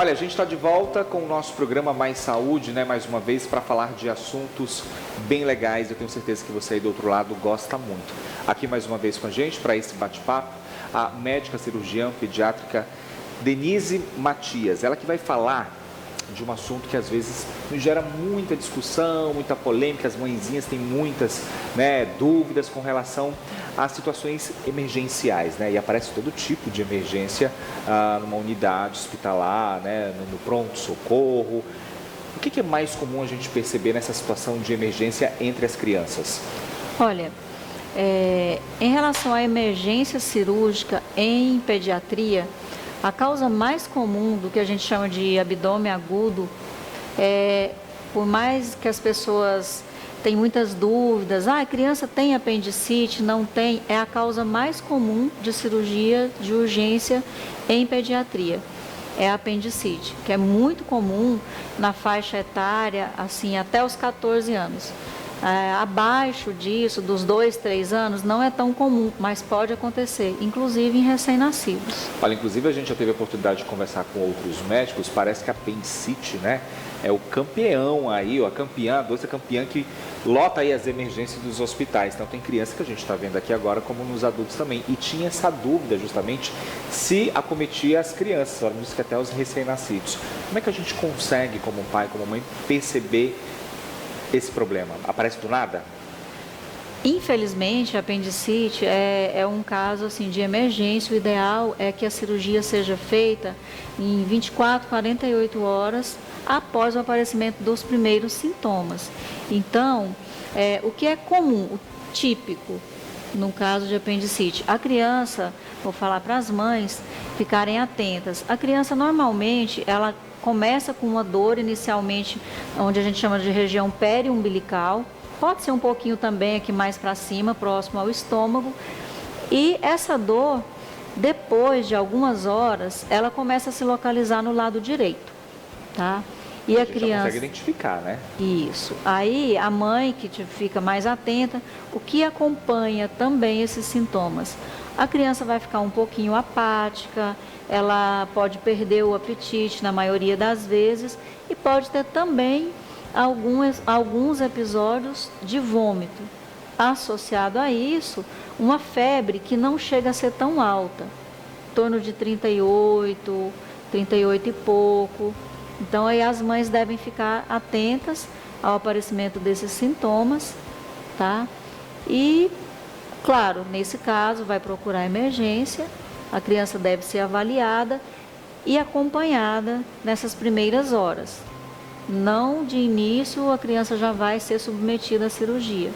Olha, a gente está de volta com o nosso programa Mais Saúde, né? Mais uma vez para falar de assuntos bem legais. Eu tenho certeza que você aí do outro lado gosta muito. Aqui mais uma vez com a gente para esse bate-papo, a médica cirurgiã pediátrica Denise Matias. Ela que vai falar de um assunto que às vezes nos gera muita discussão, muita polêmica. As mãezinhas têm muitas, dúvidas com relação às situações emergenciais, e aparece todo tipo de emergência numa unidade hospitalar, no pronto-socorro. O que é mais comum a gente perceber nessa situação de emergência entre as crianças? Olha, em relação à emergência cirúrgica em pediatria, a causa mais comum do que a gente chama de abdômen agudo, por mais que as pessoas tenham muitas dúvidas, a criança tem apendicite, não tem, é a causa mais comum de cirurgia de urgência em pediatria. É a apendicite, que é muito comum na faixa etária, assim, até os 14 anos. Abaixo disso, dos 2, 3 anos, não é tão comum, mas pode acontecer, inclusive em recém-nascidos. Olha, inclusive a gente já teve a oportunidade de conversar com outros médicos, parece que a apendicite, é o campeão aí, a doce campeã que lota aí as emergências dos hospitais. Então tem criança que a gente está vendo aqui agora, como nos adultos também, e tinha essa dúvida justamente se acometia as crianças, ela disse que até os recém-nascidos. Como é que a gente consegue, como pai, como mãe, perceber esse problema? Aparece do nada? Infelizmente, a apendicite é um caso assim, de emergência. O ideal é que a cirurgia seja feita em 24, 48 horas após o aparecimento dos primeiros sintomas. Então, o que é comum, o típico, no caso de apendicite? A criança, vou falar para as mães ficarem atentas, a criança normalmente, ela começa com uma dor inicialmente, onde a gente chama de região periumbilical, pode ser um pouquinho também aqui mais para cima, próximo ao estômago, e essa dor, depois de algumas horas, ela começa a se localizar no lado direito, tá? E a criança já consegue identificar, né? Isso. Aí a mãe que fica mais atenta, o que acompanha também esses sintomas? A criança vai ficar um pouquinho apática, ela pode perder o apetite na maioria das vezes e pode ter também alguns episódios de vômito. Associado a isso, uma febre que não chega a ser tão alta, em torno de 38, 38 e pouco. Então aí as mães devem ficar atentas ao aparecimento desses sintomas, tá? E, claro, nesse caso vai procurar emergência, a criança deve ser avaliada e acompanhada nessas primeiras horas. Não de início a criança já vai ser submetida à cirurgia,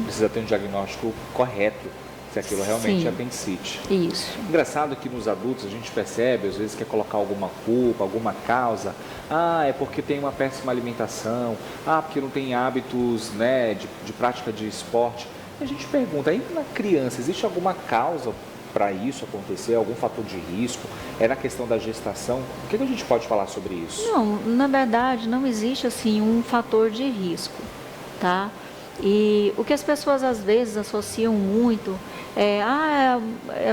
Precisa ter um diagnóstico correto, se aquilo realmente é apendicite. Isso. Engraçado que nos adultos a gente percebe, às vezes quer colocar alguma culpa, alguma causa. É porque tem uma péssima alimentação, porque não tem hábitos, de prática de esporte. E a gente pergunta, ainda na criança, existe alguma causa para isso acontecer, algum fator de risco? É na questão da gestação? O que a gente pode falar sobre isso? Não, na verdade não existe assim um fator de risco, tá? E o que as pessoas às vezes associam muito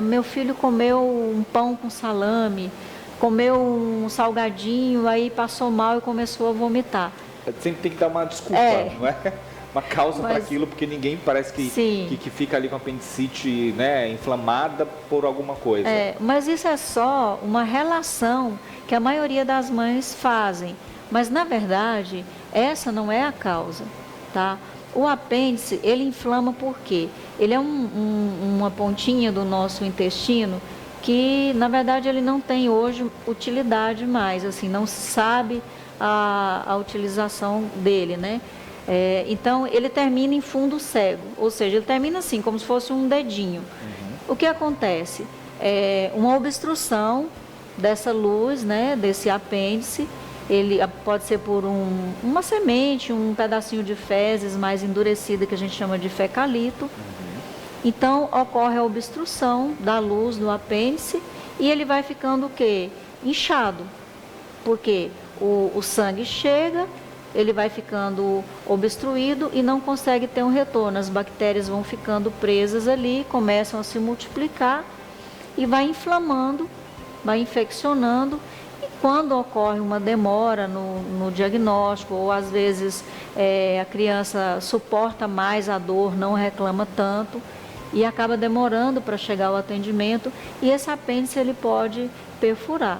meu filho comeu um pão com salame, comeu um salgadinho, aí passou mal e começou a vomitar. Sempre tem que dar uma desculpa, não é? Uma causa para aquilo, porque ninguém parece que fica ali com apendicite, inflamada por alguma coisa. Mas isso é só uma relação que a maioria das mães fazem. Mas, na verdade, essa não é a causa, tá? O apêndice, ele inflama por quê? Ele é uma pontinha do nosso intestino que, na verdade, ele não tem hoje utilidade mais, assim, não se sabe a utilização dele, então, ele termina em fundo cego, ou seja, ele termina assim, como se fosse um dedinho. O que acontece? Uma obstrução dessa luz, desse apêndice, ele pode ser por uma semente, um pedacinho de fezes mais endurecida, que a gente chama de fecalito. Então, ocorre a obstrução da luz do apêndice e ele vai ficando o quê? Inchado, porque o sangue chega, ele vai ficando obstruído e não consegue ter um retorno. As bactérias vão ficando presas ali, começam a se multiplicar e vai inflamando, vai infeccionando. quando ocorre uma demora no diagnóstico, ou às vezes a criança suporta mais a dor, não reclama tanto, e acaba demorando para chegar ao atendimento, e esse apêndice ele pode perfurar.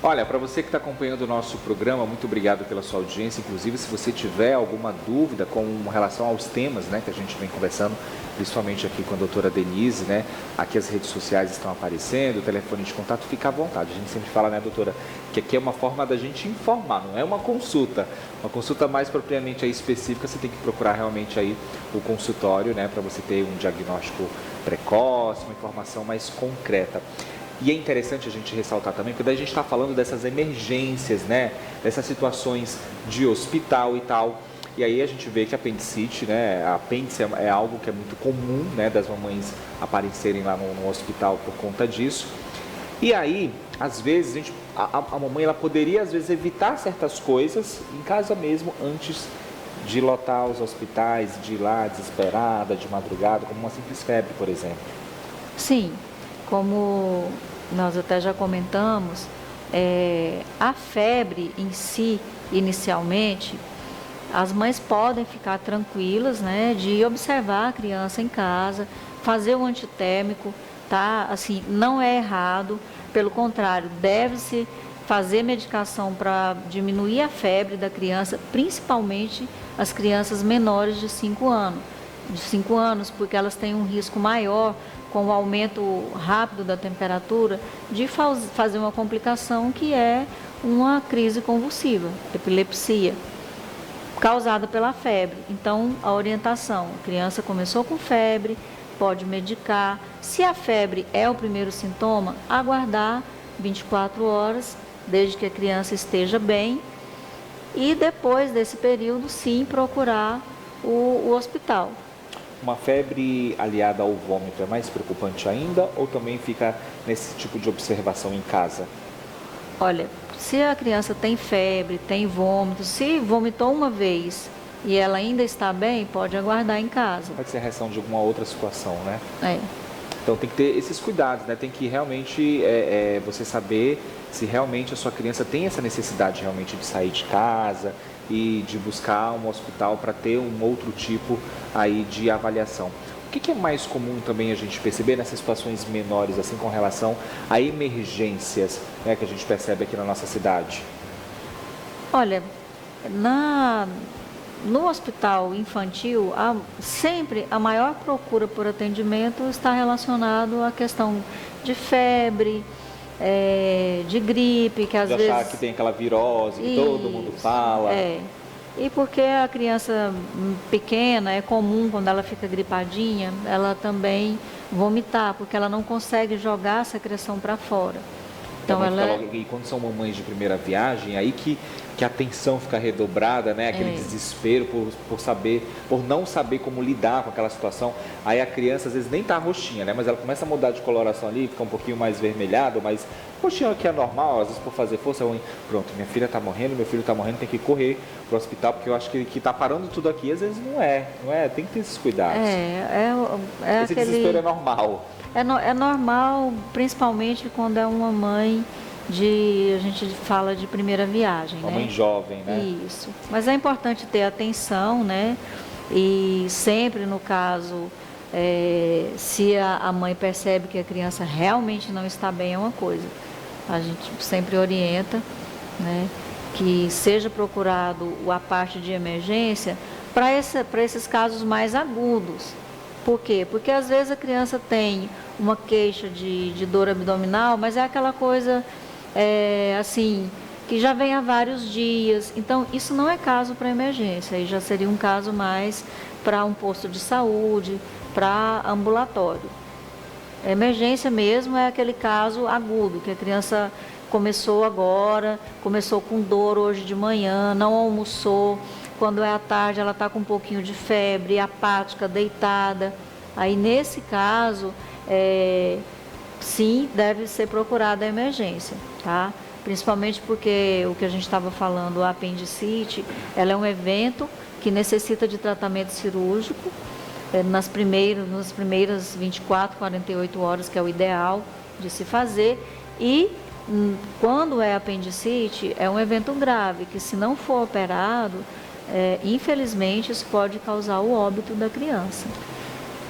Olha, para você que está acompanhando o nosso programa, muito obrigado pela sua audiência. Inclusive, se você tiver alguma dúvida com relação aos temas, né, que a gente vem conversando, principalmente aqui com a doutora Denise, né, aqui as redes sociais estão aparecendo, o telefone de contato, fica à vontade. A gente sempre fala, né, doutora, que aqui é uma forma da gente informar, não é uma consulta. Uma consulta mais propriamente aí específica, você tem que procurar realmente aí o consultório, né, para você ter um diagnóstico precoce, uma informação mais concreta. E é interessante a gente ressaltar também, porque daí a gente está falando dessas emergências, né? Dessas situações de hospital e tal. E aí a gente vê que a apendicite, né? A apêndice é algo que é muito comum, né? Das mamães aparecerem lá no hospital por conta disso. E aí, às vezes, a mamãe ela poderia, às vezes, evitar certas coisas em casa mesmo, antes de lotar os hospitais, de ir lá desesperada, de madrugada, como uma simples febre, por exemplo. Sim, como nós até já comentamos, a febre em si, inicialmente, as mães podem ficar tranquilas, né, de observar a criança em casa, fazer o antitérmico, tá? Assim, não é errado, pelo contrário, deve-se fazer medicação para diminuir a febre da criança, principalmente as crianças menores de 5 anos. De 5 anos, porque elas têm um risco maior com o aumento rápido da temperatura, de fazer uma complicação que é uma crise convulsiva, epilepsia, causada pela febre. Então, a orientação, a criança começou com febre, pode medicar. Se a febre é o primeiro sintoma, aguardar 24 horas, desde que a criança esteja bem, e depois desse período, sim, procurar o hospital. Uma febre aliada ao vômito é mais preocupante ainda ou também fica nesse tipo de observação em casa? Olha, se a criança tem febre, tem vômito, se vomitou uma vez e ela ainda está bem, pode aguardar em casa. Pode ser a reação de alguma outra situação, né? É. Então tem que ter esses cuidados, né? Tem que realmente você saber se realmente a sua criança tem essa necessidade realmente de sair de casa e de buscar um hospital para ter um outro tipo aí de avaliação. O que é mais comum também a gente perceber nessas situações menores, assim, com relação a emergências, né, que a gente percebe aqui na nossa cidade? Olha, no hospital infantil, sempre a maior procura por atendimento está relacionado à questão de febre, de gripe, que às vezes... De achar que tem aquela virose que todo mundo fala. E porque a criança pequena, é comum quando ela fica gripadinha, ela também vomitar, porque ela não consegue jogar a secreção para fora. Então E quando são mamães de primeira viagem, aí que a tensão fica redobrada, né? Aquele desespero por não saber como lidar com aquela situação. Aí a criança às vezes nem tá roxinha, né? Mas ela começa a mudar de coloração ali, fica um pouquinho mais vermelhado, mas roxinha que é normal, às vezes por fazer força, pronto, minha filha tá morrendo, meu filho tá morrendo, tem que correr pro hospital, porque eu acho que tá parando tudo aqui, às vezes não é, tem que ter esses cuidados. Esse desespero é normal. É normal, principalmente quando é uma mãe a gente fala de primeira viagem, uma mãe jovem, né? Isso. Mas é importante ter atenção, né? E sempre, no caso, se a mãe percebe que a criança realmente não está bem, é uma coisa. A gente sempre orienta, né, que seja procurado a parte de emergência para esses casos mais agudos. Por quê? Porque às vezes a criança tem uma queixa de dor abdominal, mas é aquela coisa assim, que já vem há vários dias. Então, isso não é caso para emergência, aí já seria um caso mais para um posto de saúde, para ambulatório. A emergência mesmo é aquele caso agudo, que a criança começou agora, começou com dor hoje de manhã, não almoçou, quando é à tarde ela está com um pouquinho de febre, apática, deitada. Aí nesse caso, sim, deve ser procurada a emergência, tá? Principalmente porque o que a gente estava falando, a apendicite, ela é um evento que necessita de tratamento cirúrgico nas primeiras 24, 48 horas, que é o ideal de se fazer, e Quando é apendicite, é um evento grave, que se não for operado, infelizmente isso pode causar o óbito da criança.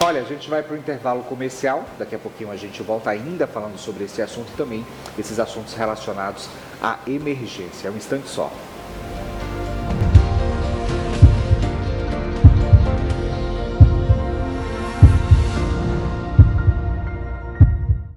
Olha, a gente vai para o intervalo comercial, daqui a pouquinho a gente volta ainda falando sobre esse assunto e também esses assuntos relacionados à emergência. É um instante só.